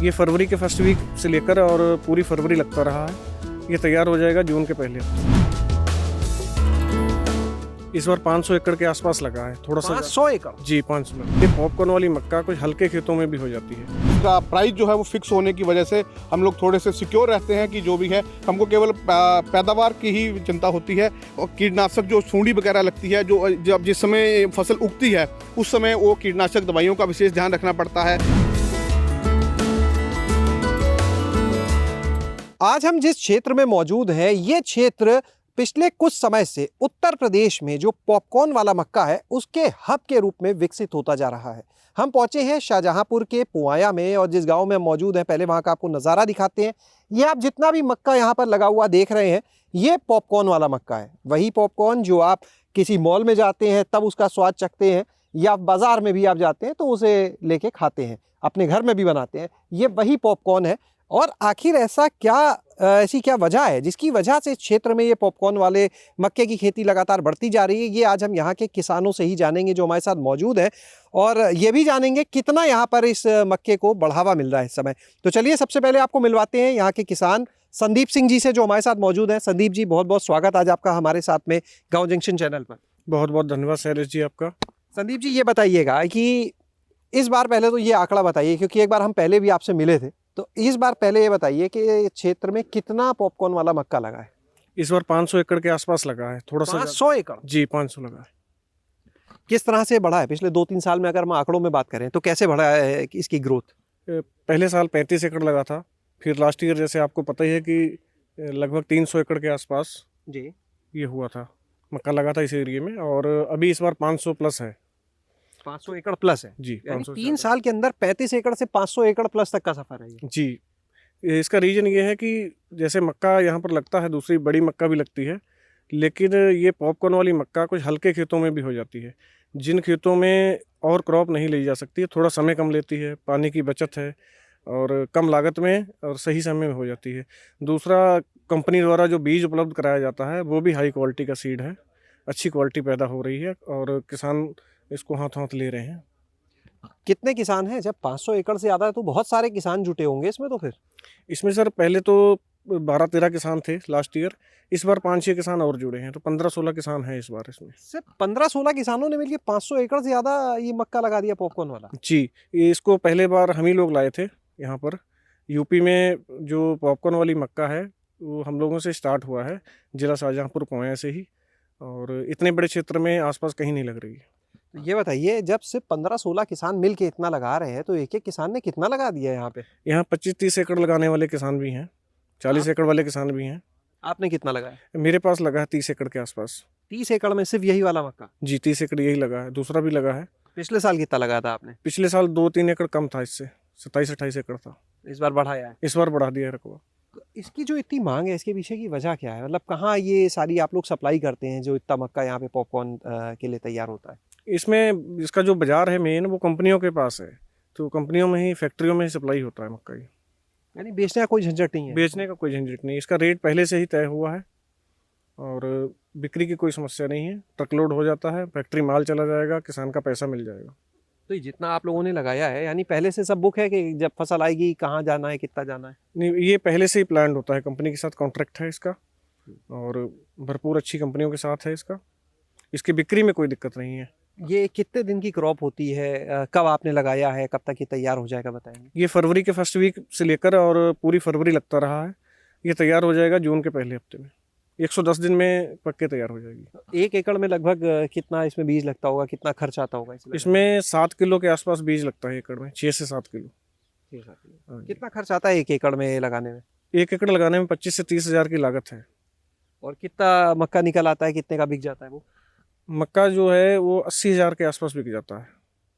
ये फरवरी के first week से लेकर और पूरी फरवरी लगता रहा है। ये तैयार हो जाएगा जून के पहले। इस बार 500 एकड़ के आसपास लगा है, थोड़ा सा 500 एकड़। जी 500 एकड़। ये पॉपकॉर्न वाली मक्का कुछ हल्के खेतों में भी हो जाती है। इसका प्राइस जो है वो फिक्स होने की वजह से हम लोग थोड़े से सिक्योर रहते हैं कि जो भी है हमको केवल पैदावार की ही चिंता होती है। और कीटनाशक जो सूंडी वगैरह लगती है, जो जब जिस समय फसल उगती है उस समय वो कीटनाशक दवाइयों का विशेष ध्यान रखना पड़ता है। आज हम जिस क्षेत्र में मौजूद हैं, ये क्षेत्र पिछले कुछ समय से उत्तर प्रदेश में जो पॉपकॉर्न वाला मक्का है उसके हब के रूप में विकसित होता जा रहा है। हम पहुंचे हैं शाहजहांपुर के पुआया में, और जिस गांव में मौजूद हैं पहले वहां का आपको नज़ारा दिखाते हैं। ये आप जितना भी मक्का यहाँ पर लगा हुआ देख रहे हैं, ये पॉपकॉर्न वाला मक्का है। वही पॉपकॉर्न जो आप किसी मॉल में जाते हैं तब उसका स्वाद चखते हैं, या बाज़ार में भी आप जाते हैं तो उसे लेके खाते हैं, अपने घर में भी बनाते हैं। ये वही पॉपकॉर्न है। और आखिर ऐसी क्या वजह है जिसकी वजह से इस क्षेत्र में ये पॉपकॉर्न वाले मक्के की खेती लगातार बढ़ती जा रही है? ये आज हम यहाँ के किसानों से ही जानेंगे जो हमारे साथ मौजूद हैं, और ये भी जानेंगे कितना यहाँ पर इस मक्के को बढ़ावा मिल रहा है इस समय। तो चलिए सबसे पहले आपको मिलवाते हैं यहाँ के किसान संदीप सिंह जी से, जो हमारे साथ मौजूद हैं। संदीप जी, बहुत बहुत स्वागत आज आपका हमारे साथ में गाँव जंक्शन चैनल पर। बहुत बहुत धन्यवाद शैलेश जी आपका। संदीप जी, ये बताइएगा कि इस बार पहले तो ये आंकड़ा बताइए, क्योंकि एक बार हम पहले भी आपसे मिले थे, तो इस बार पहले ये बताइए कि क्षेत्र में कितना पॉपकॉर्न वाला मक्का लगा है? इस बार 500 एकड़ के आसपास लगा है, थोड़ा सा 500 एकड़। जी 500 लगा है। किस तरह से बढ़ा है पिछले 2-3 साल में? अगर हम आंकड़ों में बात करें तो कैसे बढ़ा है इसकी ग्रोथ? पहले साल 35 एकड़ लगा था, फिर लास्ट ईयर जैसे आपको पता ही है कि लगभग 300 एकड़ के आसपास जी ये हुआ था, मक्का लगा था इस एरिया में। और अभी इस बार 500 प्लस है। 500 एकड़ प्लस है जी, यानी 500 3 साल के अंदर 35 एकड़ से 500 एकड़ प्लस तक का सफर है ये। जी। इसका रीज़न ये है कि जैसे मक्का यहाँ पर लगता है, दूसरी बड़ी मक्का भी लगती है, लेकिन ये पॉपकॉर्न वाली मक्का कुछ हल्के खेतों में भी हो जाती है। जिन खेतों में और क्रॉप नहीं ली जा सकती है, थोड़ा समय कम लेती है, पानी की बचत है और कम लागत में और सही समय में हो जाती है। दूसरा, कंपनी द्वारा जो बीज उपलब्ध कराया जाता है वो भी हाई क्वालिटी का सीड है, अच्छी क्वालिटी पैदा हो रही है और किसान इसको हाथ हाथ ले रहे हैं। कितने किसान हैं? जब 500 एकड़ से ज़्यादा है तो बहुत सारे किसान जुटे होंगे इसमें। तो फिर इसमें सर पहले तो 12-13 किसान थे लास्ट ईयर, इस बार 5-6 किसान और जुड़े हैं, तो 15-16 किसान हैं इस बार इसमें। सिर्फ 15-16 किसानों ने मिलकर 500 एकड़ से ज़्यादा ये मक्का लगा दिया पॉपकॉर्न वाला? जी, इसको पहले बार हम ही लोग लाए थे यहाँ पर। यूपी में जो पॉपकॉर्न वाली मक्का है वो हम लोगों से स्टार्ट हुआ है, जिला शाहजहांपुर पुआया से ही, और इतने बड़े क्षेत्र में आसपास कहीं नहीं लग रही है। ये बताइए, जब सिर्फ 15-16 किसान मिल के इतना लगा रहे हैं तो एक एक किसान ने कितना लगा दिया यहाँ पे? यहाँ 25-30 एकड़ लगाने वाले किसान भी हैं, 40 एकड़ वाले किसान भी हैं। आपने कितना लगाया? मेरे पास लगा है 30 एकड़ के आसपास। 30 एकड़ में सिर्फ यही वाला मक्का? जी 30 एकड़ यही लगा है, दूसरा भी लगा है। पिछले साल कितना लगाया था आपने? पिछले साल 2-3 एकड़ कम था, इससे 27-28 एकड़ था। इस बार बढ़ाया है? इस बार बढ़ा दिया है रकबा। तो इसकी जो इतनी मांग है, इसके पीछे की वजह क्या है? मतलब कहाँ ये सारी आप लोग सप्लाई करते हैं जो इतना मक्का यहाँ पे पॉपकॉर्न के लिए तैयार होता है? इसमें इसका जो बाजार है मेन, वो कंपनियों के पास है, तो कंपनियों में ही, फैक्ट्रियों में ही सप्लाई होता है मक्का की। यानी बेचने का कोई झंझट नहीं है? बेचने का कोई झंझट नहीं, इसका रेट पहले से ही तय हुआ है और बिक्री की कोई समस्या नहीं है। ट्रक लोड हो जाता है, फैक्ट्री माल चला जाएगा, किसान का पैसा मिल जाएगा। तो जितना आप लोगों ने लगाया है, यानी पहले से सब बुक है कि जब फसल आएगी कहाँ जाना है, कितना जाना है? नहीं, ये पहले से ही प्लान होता है, कंपनी के साथ कॉन्ट्रैक्ट है इसका और भरपूर अच्छी कंपनियों के साथ है इसका। इसकी बिक्री में कोई दिक्कत नहीं है। ये कितने दिन की क्रॉप होती है? कब आपने लगाया है, कब तक ये तैयार हो जाएगा बताएंगे? ये फरवरी के फर्स्ट वीक से लेकर और पूरी फरवरी लगता रहा है। ये तैयार हो जाएगा जून के पहले हफ्ते में, 110 दिन में पक्के तैयार हो जाएगी। 1 एकड़ में लगभग कितना इसमें बीज लगता होगा, कितना खर्च आता होगा इसमें 7 किलो के आसपास बीज लगता है एकड़ में, 6 से 7 किलो। कितना खर्च आता है 1 एकड़ में लगाने में? 1 एकड़ लगाने में 25 से 30 हज़ार की लागत है। और कितना मक्का निकल आता है, कितने का बिक जाता है वो? मक्का जो है वो 80 हज़ार के आसपास बिक जाता है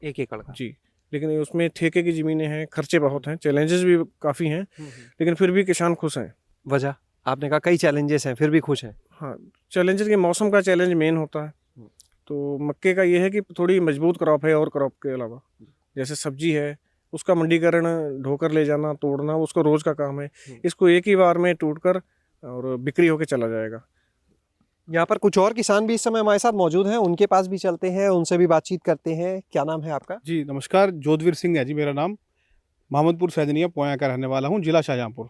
1 एकड़ का? जी, लेकिन उसमें ठेके की ज़मीनें हैं, खर्चे बहुत हैं, चैलेंजेस भी काफ़ी हैं, लेकिन फिर भी किसान खुश हैं। वजह आपने कहा कई चैलेंजेस हैं, फिर भी खुश हैं? हाँ, चैलेंजेस के मौसम का चैलेंज मेन होता है। तो मक्के का ये है कि थोड़ी मजबूत क्रॉप है, और क्रॉप के अलावा जैसे सब्जी है, उसका मंडीकरण, ढोकर ले जाना, तोड़ना, उसको रोज़ का काम है। इसको एक ही बार में टूट कर और बिक्री होकर चला जाएगा। यहाँ पर कुछ और किसान भी इस समय हमारे साथ मौजूद हैं, उनके पास भी चलते हैं, उनसे भी बातचीत करते हैं। क्या नाम है आपका? जी नमस्कार, जोधवीर सिंह है जी मेरा नाम। मोहम्मदपुर सैदनिया पोया का रहने वाला हूँ, जिला शाहजहाँपुर।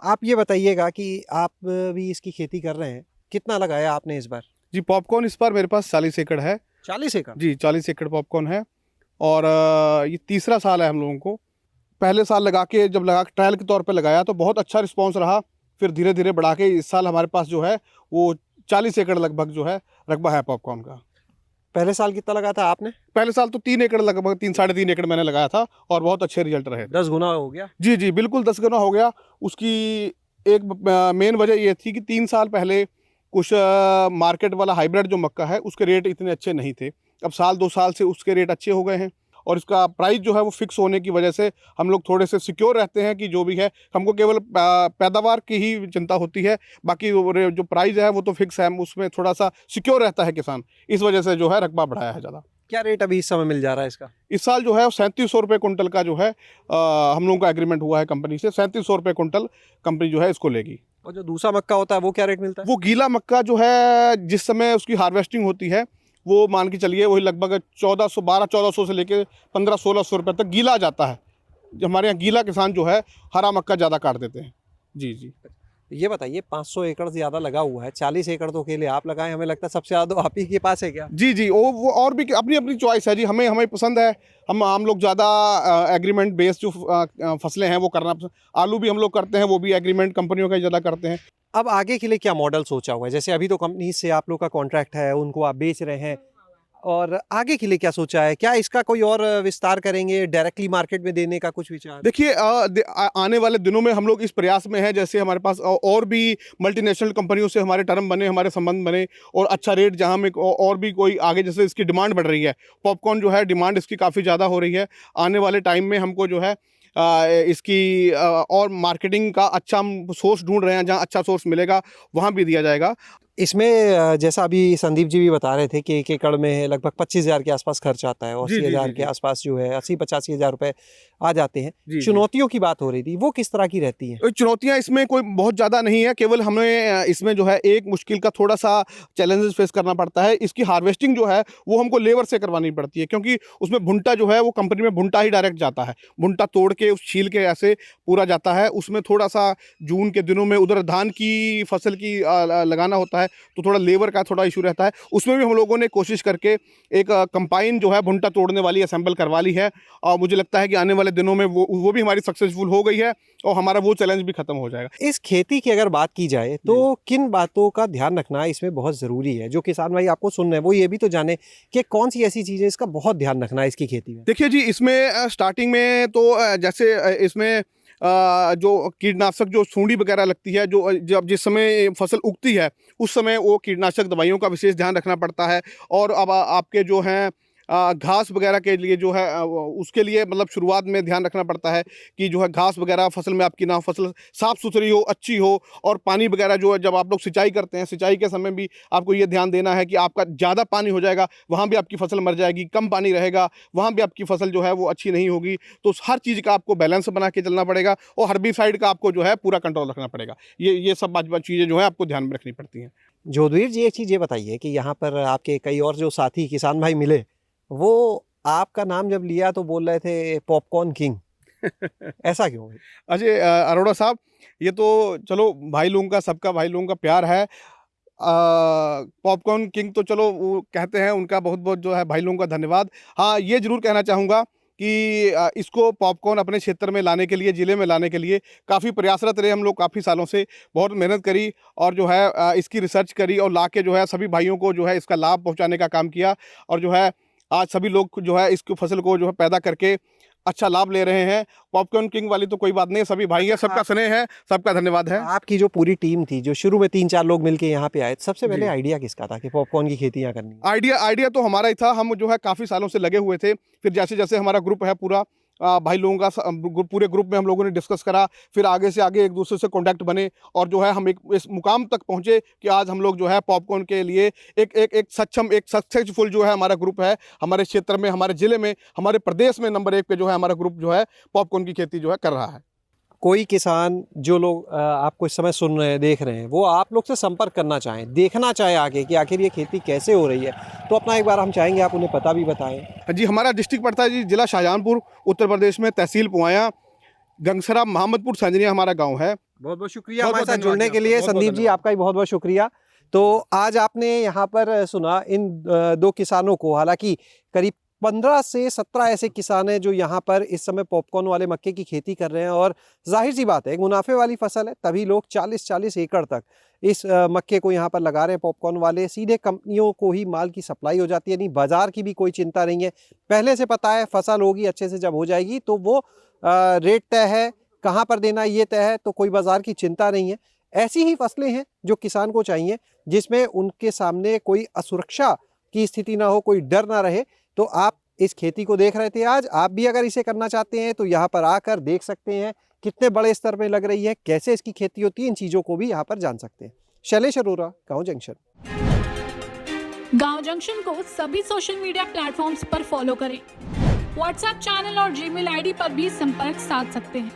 आप ये बताइएगा कि आप भी इसकी खेती कर रहे हैं, कितना लगाया आपने इस बार? जी, पॉपकॉर्न इस बार मेरे पास 40 एकड़ है। 40 एकड़? जी, 40 एकड़ पॉपकॉर्न है और ये तीसरा साल है हम लोगों को। पहले साल लगा के ट्रायल के तौर पे लगाया तो बहुत अच्छा रिस्पांस रहा, फिर धीरे धीरे बढ़ा के इस साल हमारे पास जो है वो 40 एकड़ लगभग जो है रकबा है पॉपकॉर्न का। पहले साल कितना लगा था आपने? पहले साल तो 3 एकड़ लगभग 3-3.5 एकड़ मैंने लगाया था और बहुत अच्छे रिजल्ट रहे। 10 गुना हो गया? जी जी, बिल्कुल 10 गुना हो गया। उसकी एक मेन वजह ये थी कि 3 साल पहले कुछ मार्केट वाला हाइब्रिड जो मक्का है उसके रेट इतने अच्छे नहीं थे। अब साल 2 साल से उसके रेट अच्छे हो गए हैं और इसका प्राइस जो है वो फिक्स होने की वजह से हम लोग थोड़े से सिक्योर रहते हैं कि जो भी है हमको केवल पैदावार की ही चिंता होती है, बाकी जो प्राइस है वो तो फिक्स है, उसमें थोड़ा सा सिक्योर रहता है किसान, इस वजह से जो है रकबा बढ़ाया है ज़्यादा। क्या रेट अभी इस समय मिल जा रहा है इसका? इस साल जो है 3700 रुपये कुंटल का जो है हम लोगों का एग्रीमेंट हुआ है कंपनी से। 3700 रुपये कुंटल कंपनी जो है इसको लेगी। और जो दूसरा मक्का होता है वो क्या रेट मिलता है? वो गीला मक्का जो है जिस समय उसकी हार्वेस्टिंग होती है वो मान के चलिए वही लगभग 1200 से लेके 1500-1600 रुपये तक गीला जाता है। हमारे यहाँ गीला किसान जो है हरा मक्का ज़्यादा काट देते हैं। जी जी। ये बताइए 500 एकड़ से ज़्यादा लगा हुआ है, 40 एकड़ तो अकेले आप लगाए, हमें लगता है सबसे ज़्यादा आप ही के पास है क्या? जी जी, वो और भी अपनी अपनी चॉइस है जी। हमें पसंद है, हम लोग ज़्यादा एग्रीमेंट बेस्ड जो फसलें हैं वो करना पसंद। आलू भी हम लोग करते हैं, वो भी एग्रीमेंट कंपनियों का ज़्यादा करते हैं। अब आगे के लिए क्या मॉडल सोचा हुआ है? जैसे अभी तो कंपनी से आप लोग का कॉन्ट्रैक्ट है, उनको आप बेच रहे हैं, और आगे के लिए क्या सोचा है? क्या इसका कोई और विस्तार करेंगे, डायरेक्टली मार्केट में देने का कुछ विचार? देखिए आने वाले दिनों में हम लोग इस प्रयास में हैं, जैसे हमारे पास और भी मल्टीनेशनल कंपनियों से हमारे टर्म बने, हमारे संबंध बने और अच्छा रेट जहां में और भी कोई आगे, जैसे इसकी डिमांड बढ़ रही है, पॉपकॉर्न जो है डिमांड इसकी काफ़ी ज़्यादा हो रही है। आने वाले टाइम में हमको जो है इसकी और मार्केटिंग का अच्छा हम सोर्स ढूंढ रहे हैं, जहाँ अच्छा सोर्स मिलेगा वहाँ भी दिया जाएगा। इसमें जैसा अभी संदीप जी भी बता रहे थे कि 1 एकड़ में लगभग 25,000 के आसपास खर्च आता है और जी, जी, 80,000 जी, के जी। आसपास जो है 80-85 हज़ार रुपए आ जाते हैं। जी, जी। चुनौतियों की बात हो रही थी, वो किस तरह की रहती हैं? चुनौतियाँ इसमें कोई बहुत ज़्यादा नहीं है, केवल हमें इसमें जो है एक मुश्किल का थोड़ा सा चैलेंजेस फेस करना पड़ता है। इसकी हार्वेस्टिंग जो है वो हमको लेबर से करवानी पड़ती है, क्योंकि उसमें भुट्टा जो है वो कंपनी में भुट्टा ही डायरेक्ट जाता है। भुट्टा तोड़ के उस छील के ऐसे पूरा जाता है। उसमें थोड़ा सा जून के दिनों में उधर धान की फसल की लगाना होता है, तो थोड़ा लेबर का थोड़ा इशू रहता है। उसमें भी हम लोगों ने कोशिश करके एक कंपाइन जो है भुट्टा तोड़ने वाली असेंबल करवा ली है और मुझे लगता है कि आने वाले दिनों में वो भी हमारी सक्सेसफुल हो गई है और हमारा वो चैलेंज भी खत्म हो जाएगा। इस खेती की अगर बात की जाए तो किन बातों का ध्यान रखना इसमें बहुत ज़रूरी है? जो किसान भाई आपको सुन रहे हैं वो ये भी तो जाने कि कौन सी ऐसी चीज़ें इसका बहुत ध्यान रखना है इसकी खेती में? देखिए जी, इसमें स्टार्टिंग में तो जैसे इसमें जो कीटनाशक जो सूंडी वगैरह लगती है, जो जब जिस समय फसल उगती है उस समय वो कीटनाशक दवाइयों का विशेष ध्यान रखना पड़ता है। और अब आपके जो हैं घास वगैरह के लिए जो है उसके लिए मतलब शुरुआत में ध्यान रखना पड़ता है कि जो है घास वगैरह फसल में आपकी ना फसल साफ़ सुथरी हो, अच्छी हो। और पानी वगैरह जो है जब आप लोग सिंचाई करते हैं, सिंचाई के समय भी आपको ये ध्यान देना है कि आपका ज़्यादा पानी हो जाएगा वहाँ भी आपकी फसल मर जाएगी, कम पानी रहेगा वहाँ भी आपकी फसल जो है वो अच्छी नहीं होगी। तो हर चीज़ का आपको बैलेंस बना के चलना पड़ेगा और हर्बिसाइड का आपको जो है पूरा कंट्रोल रखना पड़ेगा। ये सब चीज़ें जो है आपको ध्यान में रखनी पड़ती हैं। जोधवीर जी, एक चीज़ ये बताइए कि यहाँ पर आपके कई और जो साथी किसान भाई मिले, वो आपका नाम जब लिया तो बोल रहे थे पॉपकॉर्न किंग। ऐसा क्यों? अजय अरोड़ा साहब, ये तो चलो भाई लोगों का, सबका भाई लोगों का प्यार है। पॉपकॉर्न किंग तो चलो वो कहते हैं, उनका बहुत बहुत जो है भाई लोगों का धन्यवाद। हाँ, ये ज़रूर कहना चाहूँगा कि इसको पॉपकॉर्न अपने क्षेत्र में लाने के लिए, ज़िले में लाने के लिए काफ़ी प्रयासरत रहे हम लोग। काफ़ी सालों से बहुत मेहनत करी और जो है इसकी रिसर्च करी और लाके जो है सभी भाइयों को जो है इसका लाभ पहुँचाने का काम किया। और जो है आज सभी लोग जो है इसको फसल को जो है पैदा करके अच्छा लाभ ले रहे हैं। पॉपकॉर्न किंग वाली तो कोई बात नहीं, सभी भाई हैं, सबका स्नेह है, सबका धन्यवाद है। आपकी जो पूरी टीम थी, जो शुरू में 3-4 लोग मिलके यहाँ पे आए, सबसे पहले जी। आइडिया किसका था कि पॉपकॉर्न की खेती यहाँ करनी है? आइडिया तो हमारा ही था। हम जो है काफ़ी सालों से लगे हुए थे। फिर जैसे जैसे हमारा ग्रुप है पूरा भाई लोगों का पूरे ग्रुप में हम लोगों ने डिस्कस करा, फिर आगे से आगे एक दूसरे से कॉन्टैक्ट बने और जो है हम एक इस मुकाम तक पहुँचे कि आज हम लोग जो है पॉपकॉर्न के लिए एक सक्सेसफुल जो है हमारा ग्रुप है। हमारे क्षेत्र में, हमारे ज़िले में, हमारे प्रदेश में नंबर 1 पे जो है हमारा ग्रुप जो है पॉपकॉर्न की खेती जो है कर रहा है। कोई किसान जो लोग आपको इस समय सुन रहे हैं, देख रहे हैं, वो आप लोग से संपर्क करना चाहें, देखना चाहें आगे कि आखिर ये खेती कैसे हो रही है, तो अपना एक बार हम चाहेंगे आप उन्हें पता भी बताएं। जी, हमारा डिस्ट्रिक्ट पड़ता है जी जिला शाहजहाँपुर, उत्तर प्रदेश में, तहसील पुआया। गंगसरा मोहम्मदपुर संजनिया हमारा गांव है। बहुत बहुत शुक्रिया बहुत हमारे बहुत साथ जुड़ने धन्यवाद के लिए। आपका, बहुत संदीप जी धन्यवाद। आपका भी बहुत बहुत शुक्रिया। तो आज आपने यहाँ पर सुना इन दो किसानों को, हालांकि करीब 15 से 17 ऐसे किसान हैं जो यहाँ पर इस समय पॉपकॉर्न वाले मक्के की खेती कर रहे हैं, और जाहिर सी बात है एक मुनाफे वाली फसल है, तभी लोग 40-40 एकड़ तक इस मक्के को यहाँ पर लगा रहे हैं। पॉपकॉर्न वाले सीधे कंपनियों को ही माल की सप्लाई हो जाती है, नहीं बाजार की भी कोई चिंता नहीं है। पहले से पता है फसल होगी अच्छे से, जब हो जाएगी तो वो रेट तय है, कहाँ पर देना ये तय है, तो कोई बाजार की चिंता नहीं है। ऐसी ही फसलें हैं जो किसान को चाहिए, जिसमें उनके सामने कोई असुरक्षा की स्थिति ना हो, कोई डर ना रहे। तो आप इस खेती को देख रहे थे आज, आप भी अगर इसे करना चाहते हैं तो यहाँ पर आकर देख सकते हैं कितने बड़े स्तर पे लग रही है, कैसे इसकी खेती होती है, इन चीज़ों को भी यहाँ पर जान सकते हैं। शैलेश अरोरा, गाँव जंक्शन। गांव जंक्शन को सभी सोशल मीडिया प्लेटफॉर्म्स पर फॉलो करें। व्हाट्सएप चैनल और जीमेल आईडी पर भी संपर्क साध सकते हैं।